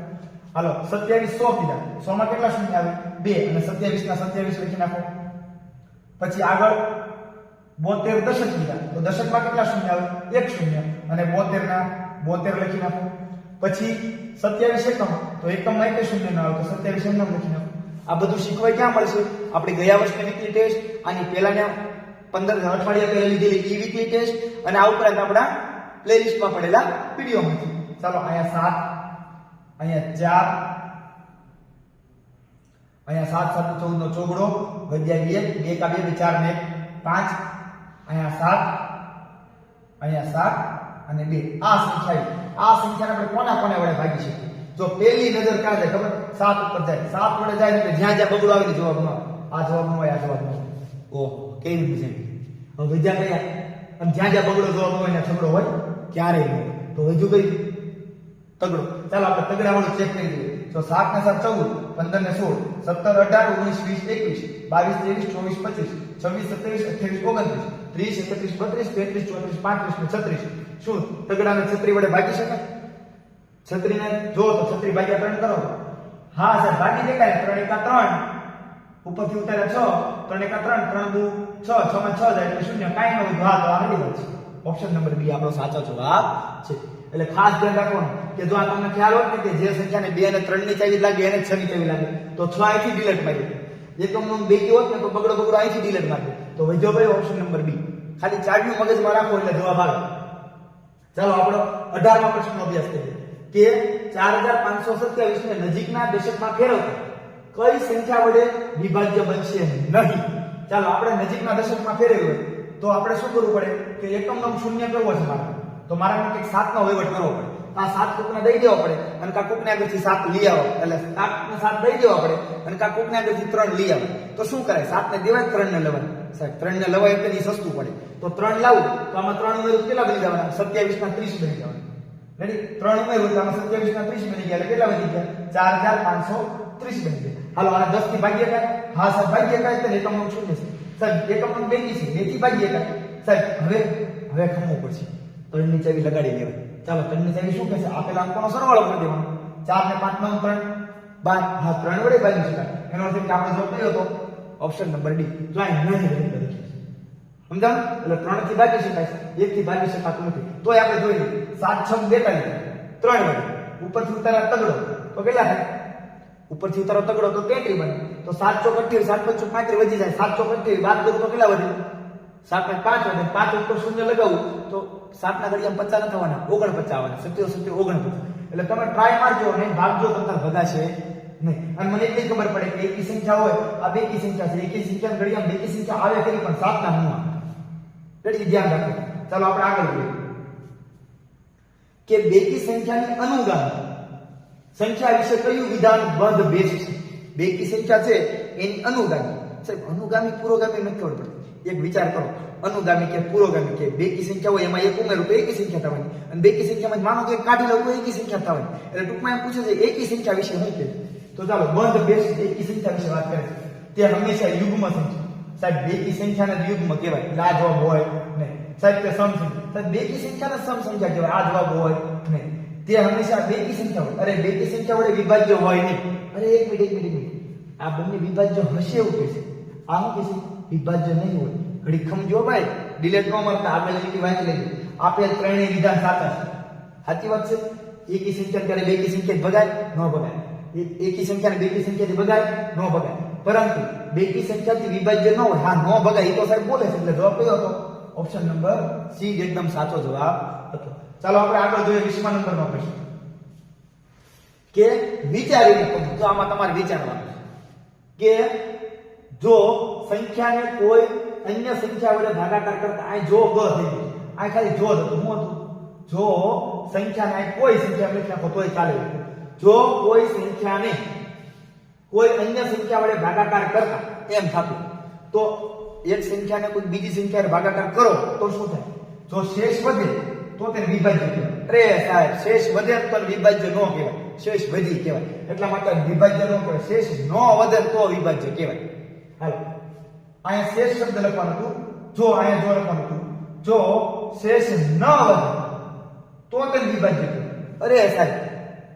હાલો 27 100 કીધા 100 માં કેટલા શૂન્ય આવે 2 અને 27 ના 27 લખી નાખો પછી આગળ 72 દશક કીધા તો દશકમાં કેટલા શૂન્ય આવે 1 શૂન્ય અને 72 ના 72 લખી નાખો પછી 27 એકમ તો એકમમાં એક શૂન્ય ના આવે તો 27 એકમ લખી નાખો આ બધું શીખવાય ક્યાં મળશે આપણે ગયા વર્ષની વીકલી ટેસ્ટ આની પહેલાના 15 અઠવાડિયા પહેલા લીધેલી ઈ વીકલી ટેસ્ટ અને આ ઉપરાંત આપણા પ્લેલિસ્ટમાં પડેલા વિડિયોમાંથી ચાલો અહીંયા 7 અહીંયા 4 અહીંયા 7 7 14 નો ચોગડો વધ્યા 2 2 કા 2 4 ને 5 અહીંયા 7 અહીંયા 7 અને 2 આ સંખ્યાને આપણે કોના વડે ભાગી શકીએ જો પહેલી નજર ક્યાં જાય ખબર 7 ઉપર જાય 7 વડે જાય એટલે જ્યાં જ્યાં બગડો આવે જવાબ ન આ જવાબ ન હોય આ જવાબ ન હોય ઓ કેવી રીતે હવે વિદ્યા કયા અને જ્યાં જ્યાં બગડો જવાબ હોય ને ઝઘડો હોય ક્યારે નહીં તો હજુ કઈ તગડો ચાલો આપણે તગડા વાળું ચેક કરી દઈએ તો 7 ને 7 14 15 ને 16 17 18 19 20 21 22 23 24 25 26 27 28 29 30 31 32 33 34 35 36 ને 36 શું તગડાને છત્રી વડે ભાગી શકાય છત્રીને જો તો છત્રી ભાગ્યા 3 કરો હા સર ભાગી દેખાય 3 એકા 3 ઉપરથી ઉતારે 6 3 એકા 3 3 દુ 6 6 માં 6 જાય એટલે શૂન્ય કાઈ ન હોય તો આ રેડી છે ઓપ્શન નંબર બી આપણો સાચો જવાબ છે એટલે ખાસ ધ્યાન રાખવાનું કે જો આ તમને ખ્યાલ હોય ને કે જે સંખ્યાને 2 અને 3 ની ચાવી લાગે એને 6 ની ચાવી લાગે તો 6 અહીંથી ડિલીટ મારી એકમનો બેકી હોત ને તો બગડો અહીંથી ડિલીટ મારી તો વજો ભાઈ ઓપ્શન નંબર બી ખાલી ચાવીનું મગજમાં રાખો એટલે જવાબ આવે ચાલો આપણો 18મા પ્રશ્નનો અભ્યાસ કરીએ કે 4527 ને નજીકના દશકમાં ફેરવતા કઈ સંખ્યા વડે વિભાજ્ય બનશે નહીં ચાલો આપણે નજીકના દશકમાં ફેરવીએ તો આપણે શું કરવું પડે કે એકમનો શૂન્ય કરવો છે મારે તો મારે કંઈક 7 નો વહીવટ કરવો પડે આ 7 કોકને દઈ દેવો પડે અને કા કોકને આગળથી 7 લઈ આવો એટલે 7 ને 7 દઈ દેવો પડે અને કા કોકને આગળથી 3 લઈ આવો તો શું કરાય 7 ને દેવાય 3 ને લેવાય સાહેબ 3 ને લવાય એટલે ઈ સસ્તું પડે. તો 3 લાવું તો આમાં 3 ઉમેરું કેટલા બની જવાના? 27 ના 30 બની જવાના. રેડી? 3 ઉમેરું તો આમાં 27 ના 30 બની ગયા એટલે કેટલા બની ગયા? 4530 બની ગયા. હાલો આના 10 થી ભાગીએ કાય? હા સાહેબ ભાગીએ કાય એટલે એકમ નું શૂન્ય છે. સાહેબ એકમ નું બેકી છે. 2 થી ભાગીએ કાય? સાહેબ હવે ખમવું પડશે. 3 ની ચાવી લગાડી દેવાય. ચાલો 3 ની ચાવી શું કહેશે? આપેલા અંકોનો સરવાળો કરી દેવાનો. 4 ને 5 નો 3 12. હા 3 વડે ભાગી શકાય. એનો અર્થ કે આપણે જો કર્યો તો ઓપ્શન નંબર ડી. જો અહીં નહીં લખી છે. સમજાણું? એટલે 3 થી ભાગી શકાય, 1 થી ભાગી શકાતું નથી. તોય આપણે જોઈએ 7 6 42 3 વડે ઉપરથી ઉતારા તગડો તો કેટલા થાય? ઉપરથી ઉતારો તગડો તો 33 બને. તો 7 ચોક 28 7 5 ચોક 35 વધી જાય. 7 ચોક 28 બાદ કરું તો કેટલા વધે? 7 ને 5 વધે. 5 ઉપર શૂન્ય લગાવું તો 7 ના ઘડિયામાં 50 ન થવાના, 49 આવવાના. 77 49. એટલે તમે ટ્રાય મારજો અને ભાગજો તમને ભગાશે નહીં. અને મને એટલી ખબર પડે કે એકી સંખ્યા હોય, આ બેકી સંખ્યા છે. એકી સંખ્યા ઘડિયામાં બેકી સંખ્યા આવે ખરી પણ 7 ના હું એટલે ધ્યાન રાખો. ચાલો આપણે આગળ જોઈએ કે બેકી સંખ્યાની અનુગામી સંખ્યા વિશે કયું વિધાન બંધ બેસ્ટ છે? બેકી સંખ્યા છે એની અનુગામી. સાહેબ અનુગામી પુરોગામી નથી ખબર પડતી. એક વિચાર કરો, અનુગામી કે પુરોગામી કે બેકી સંખ્યા હોય એમાં એક ઉમેરું તો એકી સંખ્યા થવાની, અને બેકી સંખ્યામાં માનો કે કાઢી લઉં તો એકી સંખ્યા થવાની. એટલે ટૂંકમાં એમ પૂછે છે એકી સંખ્યા વિશે શું કે? તો ચાલો બંધ બેસ્ટ એકી સંખ્યા વિશે વાત કરીએ. તે હંમેશા યુગ્મ સંખ્યા. સાહેબ બેકી સંખ્યાને યુગ્મ કહેવાય, આ જવાબ હોય નહીં. સાહેબ તે સમ સંખ્યા. સાહેબ બેકી સંખ્યાને સમ સંખ્યા કહેવાય, આ જવાબ હોય નહીં. તે હંમેશા બેકી સંખ્યા હોય. અરે બેકી સંખ્યા વડે વિભાજ્ય હોય નહીં. અરે એક મિનિટ આ બંને વિભાજ્ય હશે એવું કહે છે. આ શું કહે છે? વિભાજ્ય નહીં હોય. ઘડી ખમજો ભાઈ, ડિલેટ ન મારતા આપણે લીટી વાંચી લેજો. આપેલ ત્રણેય વિધાન સાચા છે. સાચી વાત છે. એકી સંખ્યા ત્યારે બેકી સંખ્યા ભગાય ન ભગાય, એકી સંખ્યાને બેકી સંખ્યાથી ભગાય ન ભગાય. પરંતુ બેકી સંખ્યાથી વિભાજ્ય ન હોય, હા ન ભગાય એ તો સાહેબ બોલે છે. એટલે જવાબ કયો હતો? ઓપ્શન નંબર સી એકદમ સાચો જવાબ હતો. ચાલો આપણે આગળ જોઈએ 20મા નંબરનો પ્રશ્ન કે વિચારીને કહો. તો આમાં તમારે વિચારવાનું કે જો સંખ્યાને કોઈ અન્ય સંખ્યા વડે ભાગાકાર કરતા આ જો ગ થઈ ગયું, આ ખાલી જો જ હતું. શું હતું? જો સંખ્યાને કોઈ સંખ્યા લખી નાખો તોય ચાલે. જો કોઈ સંખ્યાને કોઈ અન્ય સંખ્યા વડે ભાગાકાર કરતા એમ થતું, તો એક સંખ્યાને કોઈ બીજી સંખ્યા વડે ભાગાકાર કરો તો શું થાય? જો શેષ વધે તો તેને વિભાજ્ય કહેવાય. અરે સાહેબ શેષ વધે તો વિભાજ્ય ન કહેવાય, શેષ વધી કહેવાય. એટલા માટે વિભાજ્ય ન કહેવાય, શેષ ન વધે તો વિભાજ્ય કહેવાય. હાલો અહીંયા શેષ શબ્દ લખવાનું હતું. જો અહીંયા જો લખવાનું હતું, જો શેષ ન વધે તો તેને વિભાજ્ય કહેવાય. અરે સાહેબ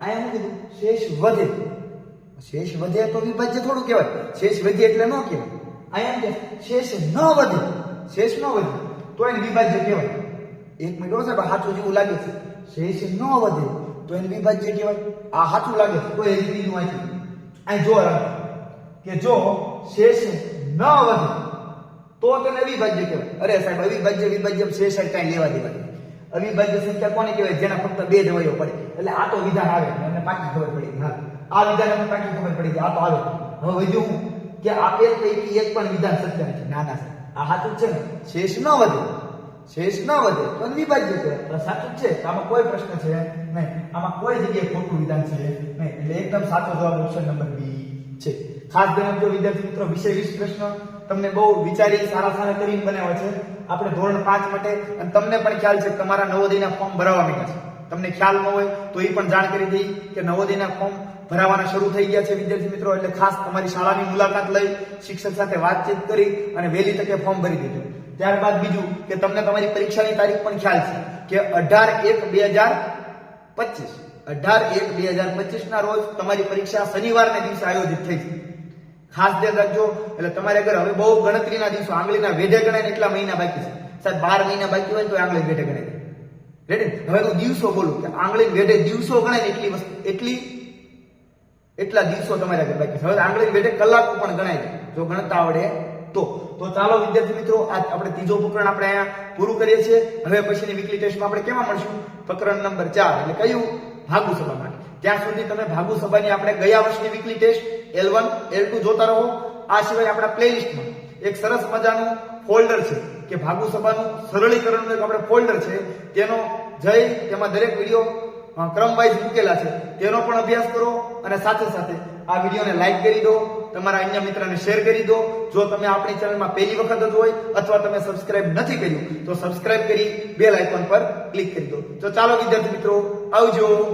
અહીંયા શું કીધું? શેષ વધે. શેષ વધે તો વિભાજ્ય થોડું કહેવાય, શેષ વધે એટલે ન કહેવાય. અહીંયા કે શેષ ન વધે, શેષ ન વધે તો એને વિભાજ્ય કહેવાય. એક મિનિટ સાહેબ સાચું જેવું લાગે છે. શેષ ન વધે તો એને વિભાજ્ય કહેવાય. આ સાચું લાગે છે તો એ રીતનું વાંચી અહીં જો કે જો શેષ ન વધે તો તેને અવિભાજ્ય કહેવાય. અરે સાહેબ અવિભાજ્ય વિભાજ્ય શેષ કઈ લેવા દેવા. અવિભાજ્ય સંખ્યા કોને કહેવાય? જેના ફક્ત બે જ અવયવ પડે. એટલે આ તો વિધાન આવે અને પાકી ખબર પડી. હા આ વિધાન અમને પાકી ખબર પડી આ તો આવે. હવે વધ્યું કે આપેલ પૈકી એક પણ વિધાન સત્ય નથી. ના ના સાહેબ આ સાચું છે ને, શેષ ન વધે, શેષ ન વધે તો વિભાજ્ય કહેવાય. સાચું છે, આમાં કોઈ પ્રશ્ન છે નહીં, આમાં કોઈ જગ્યાએ ખોટું વિધાન છે નહીં. એટલે એકદમ સાચો જવાબ ઓપ્શન નંબર બી છે. ખાસ ધ્યાન આપજો વિદ્યાર્થી મિત્રો, વિષય 20 પ્રશ્ન તમને બહુ વિચારી સારા કરીને બનાવ્યા છે આપણે ધોરણ 5 માટે. અને તમને પણ ખ્યાલ છે કે તમારા નવોદયના ફોર્મ ભરાવા માંડ્યા છે. તમને ખ્યાલ ન હોય તો એ પણ જાણ કરી દઈ કે નવોદયના ફોર્મ ભરાવાના શરૂ થઈ ગયા છે વિદ્યાર્થી મિત્રો. એટલે ખાસ તમારી શાળાની મુલાકાત લઈ શિક્ષક સાથે વાતચીત કરી અને વહેલી તકે ફોર્મ ભરી દેજો. ત્યારબાદ બીજું કે તમને તમારી પરીક્ષાની તારીખ પણ ખ્યાલ છે કે 18/1/2025 18/1/2025 ના રોજ તમારી પરીક્ષા શનિવારના દિવસે આયોજિત થઈ છે. ખાસ ધ્યાન રાખજો. એટલે તમારે અગર હવે બહુ ગણતરીના દિવસો આંગળીના વેઢે ગણાય એટલા મહિના બાકી છે. સાહેબ 12 મહિના બાકી હોય તો આંગળી વેઢે ગણાય. રેડી? હવે હું દિવસો બોલું કે આંગળી વેઢે દિવસો ગણાય ને એટલા દિવસો તમારે આગળ બાકી છે. હવે આંગળી વેઢે કલાકો પણ ગણાય જો ગણતા આવડે તો ચાલો વિદ્યાર્થી મિત્રો આપણે ત્રીજો પ્રકરણ આપણે અહીંયા પૂરું કરીએ છીએ. હવે પછીની વીકલી ટેસ્ટમાં આપણે કેમાં મળશું? પ્રકરણ નંબર 4 એટલે કયું? ભાગુ સભા માટે. ત્યાં સુધી તમે ભાગુ સભાની આપણે ગયા વર્ષની વીકલી ટેસ્ટ L1 L2 જોતા રહો. આ સિવાય આપણા પ્લેલિસ્ટમાં એક સરસ મજાનું ફોલ્ડર છે કે ભાગુ સભાનું સરળીકરણનું એક આપણે ફોલ્ડર છે. તેનો તેમાં દરેક વિડીયો ક્રમ વાઇઝ મૂકેલા છે. તેનો પણ અભ્યાસ કરો અને સાથે સાથે આ વિડીયોને લાઈક કરી દો, તમારા અન્ય મિત્રને શેર કરી દો. જો તમે આપણી ચેનલમાં પહેલી વખત જ હોય અથવા તમે સબસ્ક્રાઇબ નથી કર્યું તો સબસ્ક્રાઇબ કરી બેલ આઇકોન પર ક્લિક કરી દો. તો ચાલો વિદ્યાર્થી મિત્રો, આવજો.